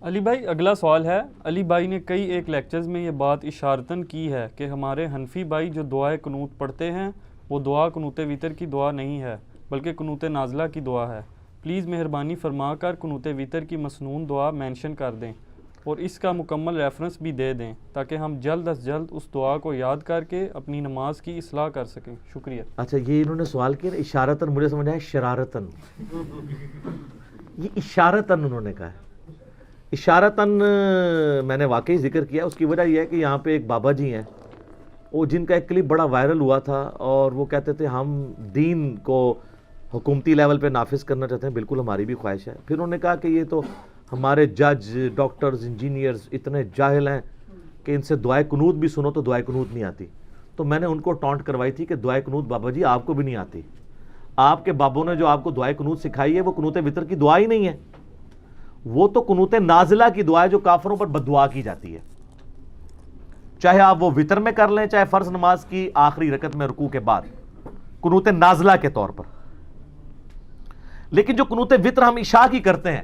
علی بھائی اگلا سوال ہے، علی بھائی نے کئی ایک لیکچرز میں یہ بات اشارتاً کی ہے کہ ہمارے حنفی بھائی جو دعائے قنوت پڑھتے ہیں وہ دعا قنوت وتر کی دعا نہیں ہے بلکہ قنوت نازلہ کی دعا ہے۔ پلیز مہربانی فرما کر قنوت وتر کی مسنون دعا مینشن کر دیں اور اس کا مکمل ریفرنس بھی دے دیں تاکہ ہم جلد از جلد اس دعا کو یاد کر کے اپنی نماز کی اصلاح کر سکیں۔ شکریہ۔ اچھا، یہ انہوں نے سوال کیا اشارتاً، مجھے سمجھ آیا شرارتاً، یہ اشارتاً انہوں نے کہا ہے۔ اشارتاً میں نے واقعی ذکر کیا، اس کی وجہ یہ ہے کہ یہاں پہ ایک بابا جی ہیں، وہ جن کا ایک کلپ بڑا وائرل ہوا تھا اور وہ کہتے تھے ہم دین کو حکومتی لیول پہ نافذ کرنا چاہتے ہیں، بالکل ہماری بھی خواہش ہے۔ پھر انہوں نے کہا کہ یہ تو ہمارے جج، ڈاکٹرز، انجینئرز اتنے جاہل ہیں کہ ان سے دعائے قنوت بھی سنو تو دعائے قنوت نہیں آتی۔ تو میں نے ان کو ٹانٹ کروائی تھی کہ دعائے قنوت بابا جی آپ کو بھی نہیں آتی، آپ کے بابوں نے جو آپ کو دعائے قنوت سکھائی ہے وہ قنوت وتر کی دعا ہی نہیں ہے، وہ تو قنوت نازلہ کی دعا ہے جو کافروں پر بد دعا کی جاتی ہے، چاہے آپ وہ وتر میں کر لیں چاہے فرض نماز کی آخری رکعت میں رکوع کے بعد، قنوت نازلہ کے طور پر۔ لیکن جو قنوت وتر ہم عشاء کی کرتے ہیں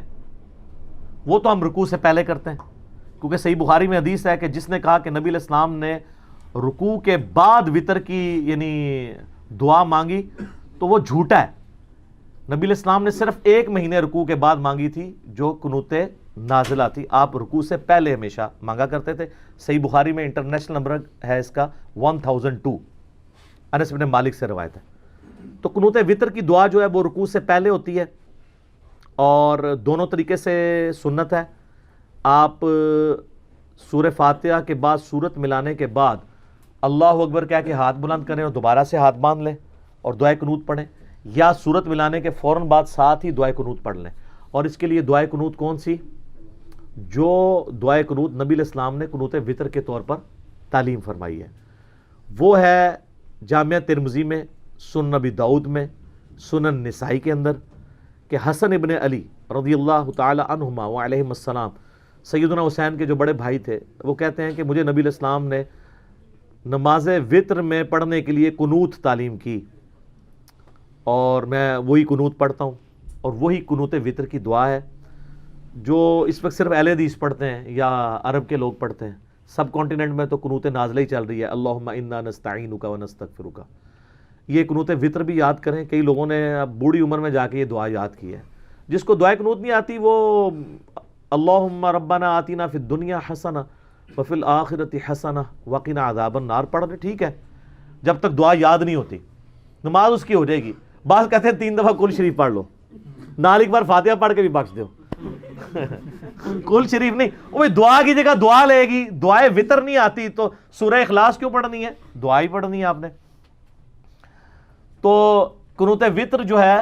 وہ تو ہم رکوع سے پہلے کرتے ہیں، کیونکہ صحیح بخاری میں حدیث ہے کہ جس نے کہا کہ نبی علیہ السلام نے رکوع کے بعد وتر کی یعنی دعا مانگی تو وہ جھوٹا ہے۔ نبی علیہ السلام نے صرف 1 مہینے رکوع کے بعد مانگی تھی جو قنوت نازلہ تھی، آپ رکوع سے پہلے ہمیشہ مانگا کرتے تھے۔ صحیح بخاری میں انٹرنیشنل نمبر ہے اس کا 1002، انس بن مالک سے روایت ہے۔ تو قنوت وتر کی دعا جو ہے وہ رکوع سے پہلے ہوتی ہے اور دونوں طریقے سے سنت ہے۔ آپ سورہ فاتحہ کے بعد سورت ملانے کے بعد اللہ اکبر کہہ کے ہاتھ بلند کریں اور دوبارہ سے ہاتھ باندھ لیں اور دعائے قنوت پڑھیں، یا سورت ملانے کے فوراً بعد ساتھ ہی دعائے قنوت پڑھ لیں۔ اور اس کے لیے دعائے قنوت کون سی؟ جو دعائے قنوت نبی علیہ السلام نے قنوت وتر کے طور پر تعلیم فرمائی ہے، وہ ہے جامعہ ترمذی میں، سنن ابی داؤد میں، سنن نسائی کے اندر، کہ حسن ابن علی رضی اللہ تعالی عنہما وعلیہم السلام، سیدنا حسین کے جو بڑے بھائی تھے، وہ کہتے ہیں کہ مجھے نبی علیہ السلام نے نماز وتر میں پڑھنے کے لیے قنوت تعلیم کی اور میں وہی قنوت پڑھتا ہوں، اور وہی قنوت وتر کی دعا ہے جو اس وقت صرف اہل حدیث پڑھتے ہیں یا عرب کے لوگ پڑھتے ہیں۔ سب کانٹیننٹ میں تو قنوت نازلہ ہی چل رہی ہے، اللہم انا نستعینک ونستغفرک۔ یہ قنوت وتر بھی یاد کریں، کئی لوگوں نے اب بوڑھی عمر میں جا کے یہ دعا یاد کی ہے۔ جس کو دعائے قنوت نہیں آتی وہ اللہم ربنا آتنا فی الدنیا حسنہ وفی الآخرۃ حسنہ وقنا عذاب النار پڑھ رہے، ٹھیک ہے، جب تک دعا یاد نہیں ہوتی نماز اس کی ہو جائے گی۔ بعض کہتے ہیں 3 دفعہ کل شریف پڑھ لو، نال ایک بار فاتحہ پڑھ کے بھی بخش دو۔ کل شریف نہیں، وہ دعا کی جگہ دعا لے گی، دعائے وتر نہیں آتی تو سورہ اخلاص کیوں پڑھنی ہے؟ دعا ہی پڑھنی ہے آپ نے۔ تو قنوت وتر جو ہے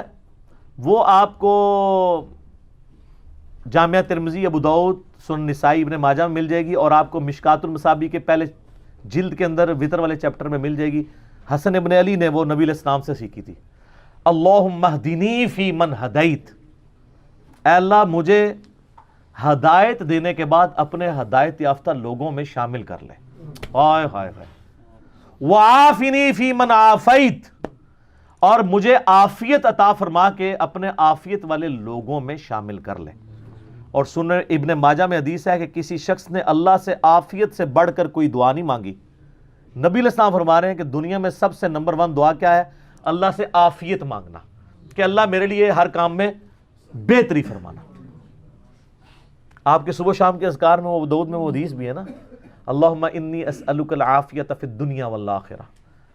وہ آپ کو جامعہ ترمذی، ابو داؤد، سنن نسائی، ابن ماجہ میں مل جائے گی، اور آپ کو مشکات المصابیح کے پہلے جلد کے اندر وتر والے چیپٹر میں مل جائے گی۔ حسن ابن علی نے وہ نبی علیہ السلام سے سیکھی تھی۔ اللہم اہدنی فی من ہدیت، اے اللہ مجھے ہدایت دینے کے بعد اپنے ہدایت یافتہ لوگوں میں شامل کر لے، ہائے ہائے ہائے، وعافنی فی من عافیت، اور مجھے عافیت عطا فرما کے اپنے عافیت والے لوگوں میں شامل کر لے۔ اور سنن ابن ماجہ میں حدیث ہے کہ کسی شخص نے اللہ سے عافیت سے بڑھ کر کوئی دعا نہیں مانگی۔ نبی علیہ السلام فرما رہے ہیں کہ دنیا میں سب سے نمبر 1 دعا کیا ہے؟ اللہ سے عافیت مانگنا، کہ اللہ میرے لیے ہر کام میں بہتری فرمانا۔ آپ کے صبح شام کے اذکار میں وہ دعود میں وہ حدیث بھی ہے نا، اللہم انی اسألک العافیت فی الدنیا والآخرہ،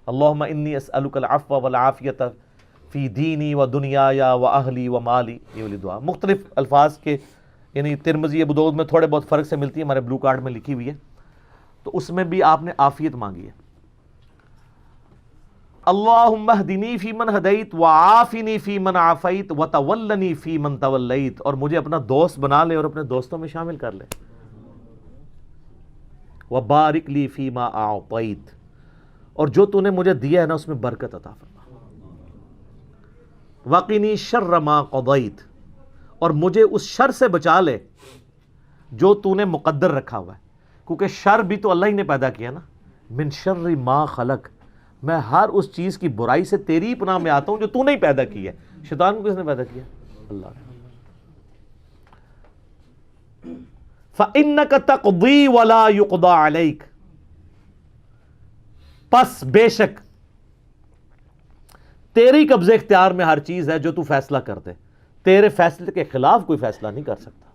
اللہم انی اسألک العفو والعافیت فی دینی و دنیایا و اہلی و مالی، یہ والی دعا مختلف الفاظ کے، یعنی ترمذی، ابو داؤد میں تھوڑے بہت فرق سے ملتی ہے، ہمارے بلو کارڈ میں لکھی ہوئی ہے، تو اس میں بھی آپ نے عافیت مانگی ہے۔ اللہم اہدنی فی من ہدیت وعافنی فی من عافیت وتولنی فی من تولیت، اور مجھے اپنا دوست بنا لے اور اپنے دوستوں میں شامل کر لے۔ وبارک لی فیما اعطیت، اور جو تو نے مجھے دیا ہے نا اس میں برکت عطا فرما۔ وقنی شر ما قضیت، اور مجھے اس شر سے بچا لے جو تو نے مقدر رکھا ہوا ہے، کیونکہ شر بھی تو اللہ ہی نے پیدا کیا نا۔ من شر ما خلق، میں ہر اس چیز کی برائی سے تیری پناہ میں آتا ہوں جو تو نے ہی پیدا کی ہے۔ شیطان کو کس نے پیدا کیا؟ اللہ نے۔ فَإِنَّكَ تَقْضِي وَلَا يُقْضَى عَلَيْكَ، پس بے شک تیری قبضے اختیار میں ہر چیز ہے جو تو فیصلہ کر دے، تیرے فیصلے کے خلاف کوئی فیصلہ نہیں کر سکتا۔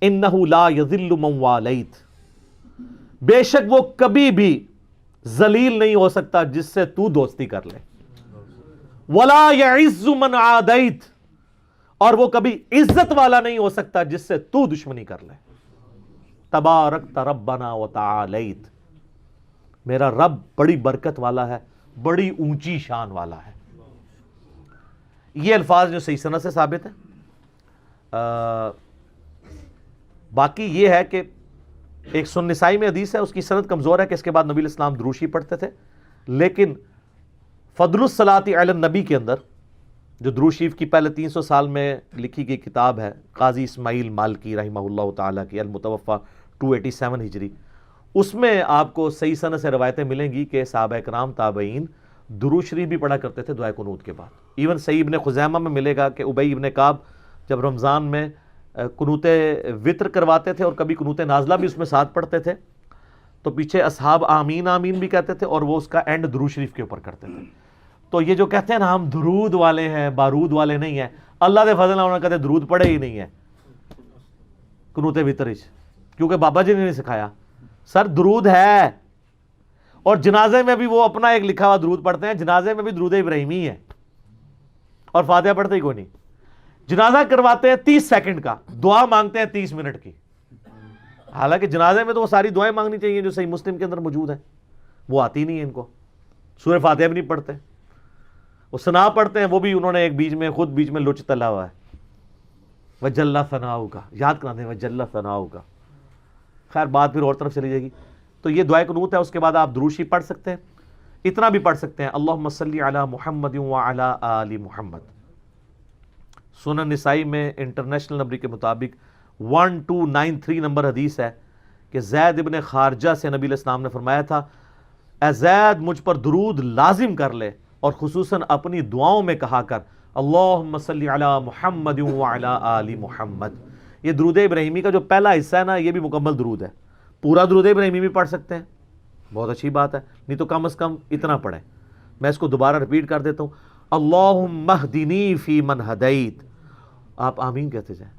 اِنَّهُ لَا يَذِلُّ مَنْ وَالَيْتَ، بے شک وہ کبھی بھی ذلیل نہیں ہو سکتا جس سے تو دوستی کر لے، وَلَا يَعِزُّ مَنْ عَادَيْتَ، اور وہ کبھی عزت والا نہیں ہو سکتا جس سے تو دشمنی کر لے۔ تبارکت ربنا وتعالیت، میرا رب بڑی برکت والا ہے، بڑی اونچی شان والا ہے۔ یہ الفاظ جو صحیح سند سے ثابت ہے۔ باقی یہ ہے کہ ایک سنن نسائی میں حدیث ہے، اس کی سند کمزور ہے کہ اس کے بعد نبی علیہ السلام دروشی پڑھتے تھے، لیکن فضل الصلاۃ علی النبی کے اندر جو درود شریف کی پہلے 300 سال میں لکھی گئی کتاب ہے قاضی اسماعیل مالکی رحمہ اللہ تعالیٰ کی، المتوفہ 287 ہجری، اس میں آپ کو صحیح سند سے روایتیں ملیں گی کہ صحابہ کرام تابعین درود شریف بھی پڑھا کرتے تھے دعائے قنوت کے بعد۔ ایون صحیح ابن خزیمہ میں ملے گا کہ ابی ابن کعب جب رمضان میں قنوت وطر کرواتے تھے اور کبھی قنوت نازلہ بھی اس میں ساتھ پڑھتے تھے، تو پیچھے اصحاب آمین آمین بھی کہتے تھے اور وہ اس کا اینڈ درود شریف کے اوپر کرتے تھے۔ تو یہ جو کہتے ہیں نا ہم درود والے ہیں، بارود والے نہیں ہیں، اللہ دے فضل انہوں نے کہتے درود پڑھے ہی نہیں ہے قنوت وطر، کیونکہ بابا جی نے نہیں سکھایا۔ سر درود ہے، اور جنازے میں بھی وہ اپنا ایک لکھا ہوا درود پڑھتے ہیں، جنازے میں بھی درود ابراہیمی ہے، اور فاتحہ پڑھتے ہی کوئی نہیں۔ جنازہ کرواتے ہیں 30 سیکنڈ کا، دعا مانگتے ہیں 30 منٹ کی، حالانکہ جنازے میں تو وہ ساری دعائیں مانگنی چاہیے جو صحیح مسلم کے اندر موجود ہیں، وہ آتی نہیں ہے ان کو۔ سورہ فاتحہ بھی نہیں پڑھتے، وہ ثنا پڑھتے ہیں، وہ بھی انہوں نے ایک بیچ میں لچ تلا ہوا ہے، وجل ثناؤ کا یاد کراتے ہیں، وجل ثناؤ کا۔ خیر بات پھر اور طرف چلی جائے گی۔ تو یہ دعائے قنوت ہے، اس کے بعد آپ درود شریف پڑھ سکتے ہیں، اتنا بھی پڑھ سکتے ہیں اللہم صلی علی محمد وعلی آل محمد۔ سنن نسائی میں انٹرنیشنل نمبر کے مطابق 1293 نمبر حدیث ہے کہ زید ابن خارجہ سے نبی علیہ السلام نے فرمایا تھا، اے زید مجھ پر درود لازم کر لے، اور خصوصاً اپنی دعاؤں میں کہا کر اللہم صلی علی محمد وعلی آل محمد۔ یہ درود ابراہیمی کا جو پہلا حصہ ہے نا، یہ بھی مکمل درود ہے، پورا درود ابراہیمی بھی پڑھ سکتے ہیں، بہت اچھی بات ہے، نہیں تو کم از کم اتنا پڑھیں۔ میں اس کو دوبارہ رپیٹ کر دیتا ہوں، اللہم اہدنی فی من ہدیت، آپ آمین کہتے جائیں،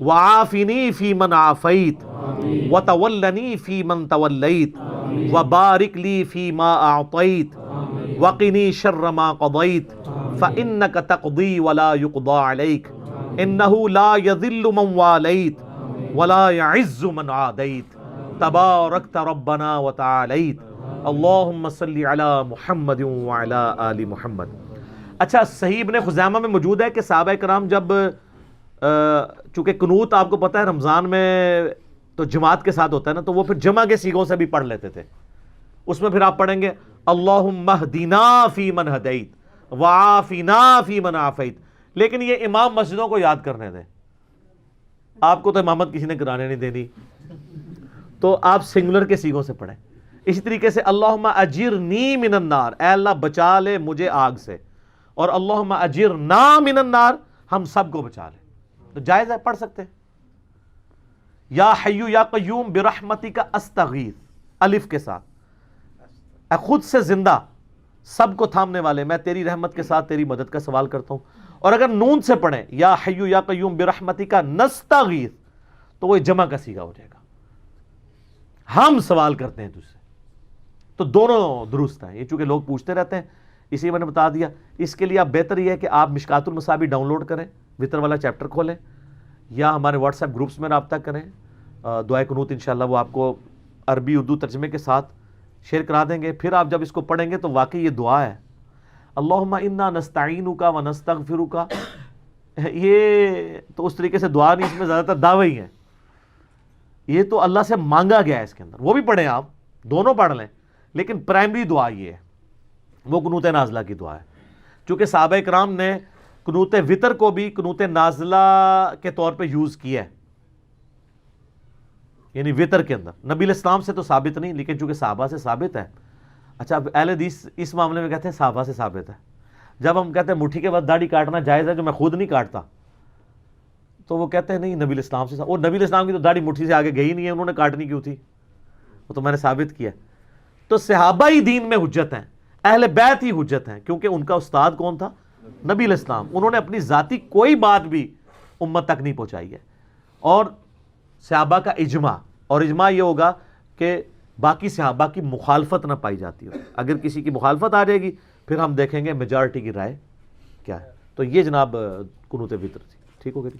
وعافنی فی من عافیت، وتولنی فی من تولیت، وبارک لی فی ما اعطیت، وقنی شر ما قضیت، فإنک تقضی ولا یقضى علیک، انہ لا یذل من والیت ولا یعز من عادیت، تبارکت ربنا وتعالیت، اللہم صلی علی محمد وعلی آل محمد۔ اچھا، صحیح ابن خزیمہ میں موجود ہے کہ صحابہ کرام جب چونکہ قنوت آپ کو پتہ ہے رمضان میں تو جماعت کے ساتھ ہوتا ہے نا، تو وہ پھر جمع کے سیغوں سے بھی پڑھ لیتے تھے۔ اس میں پھر آپ پڑھیں گے اللہم اہدنا فی من ہدیت وعافنا فی من عافیت، لیکن یہ امام مسجدوں کو یاد کرنے دیں، آپ کو تو امامت کسی نے کرانے نہیں دینی، تو آپ سنگولر کے سیغوں سے پڑھیں۔ اسی طریقے سے اللہم اجرنی من النار، اے اللہ بچا لے مجھے آگ سے، اور اللہم اجرنا من النار، ہم سب کو بچا لے، تو جائز ہے، پڑھ سکتے ہیں۔ یا حیو یا قیوم برحمتک استغیث، الف کے ساتھ، اے خود سے زندہ سب کو تھامنے والے، میں تیری رحمت کے ساتھ تیری مدد کا سوال کرتا ہوں۔ اور اگر نون سے پڑھیں یا حیو یا قیوم برحمتک نستغیث، تو وہ جمع کا صیغہ ہو جائے گا، ہم سوال کرتے ہیں تجھ سے، تو دونوں درست ہیں۔ یہ چونکہ لوگ پوچھتے رہتے ہیں، اسی میں نے بتا دیا۔ اس کے لیے آپ بہتر یہ ہے کہ آپ مشکات المصابیح ڈاؤن لوڈ کریں، وطر والا چیپٹر کھولیں، یا ہمارے واٹس ایپ گروپس میں رابطہ کریں۔ دعائے قنوت انشاءاللہ وہ آپ کو عربی اردو ترجمے کے ساتھ شیئر کرا دیں گے۔ پھر آپ جب اس کو پڑھیں گے تو واقعی یہ دعا ہے، اللہم انا نستعینک و نستغفرک، یہ تو اس طریقے سے دعا نہیں، اس میں زیادہ تر دعوے ہی ہیں، یہ تو اللہ سے مانگا گیا ہے اس کے اندر۔ وہ بھی پڑھیں، آپ دونوں پڑھ لیں، لیکن پرائمری دعا یہ ہے، وہ قنوت نازلہ کی دعا ہے۔ چونکہ صحابہ کرام نے قنوت وطر کو بھی قنوت نازلہ کے طور پہ یوز کیا ہے، یعنی وطر کے اندر۔ نبی علیہ السلام سے تو ثابت نہیں، لیکن چونکہ صحابہ سے ثابت ہے۔ اچھا، اب اہل حدیث اس معاملے میں کہتے ہیں صحابہ سے ثابت ہے۔ جب ہم کہتے ہیں مٹھی کے بعد داڑھی کاٹنا جائز ہے، جو میں خود نہیں کاٹتا، تو وہ کہتے ہیں نہیں نبی الاسلام سے، اور نبی الاسلام کی تو داڑھی مٹھی سے آگے گئی نہیں ہے، انہوں نے کاٹنی کیوں تھی؟ وہ تو میں نے ثابت کیا۔ تو صحابہ ہی دین میں حجت ہیں، اہل بیت ہی حجت ہیں، کیونکہ ان کا استاد کون تھا؟ نبی علیہ السلام۔ انہوں نے اپنی ذاتی کوئی بات بھی امت تک نہیں پہنچائی ہے۔ اور صحابہ کا اجماع، اور اجماع یہ ہوگا کہ باقی صحابہ کی مخالفت نہ پائی جاتی ہو، اگر کسی کی مخالفت آ جائے گی پھر ہم دیکھیں گے میجارٹی کی رائے کیا ہے۔ تو یہ جناب قنوت وتر تھی، ٹھیک ہو گئی؟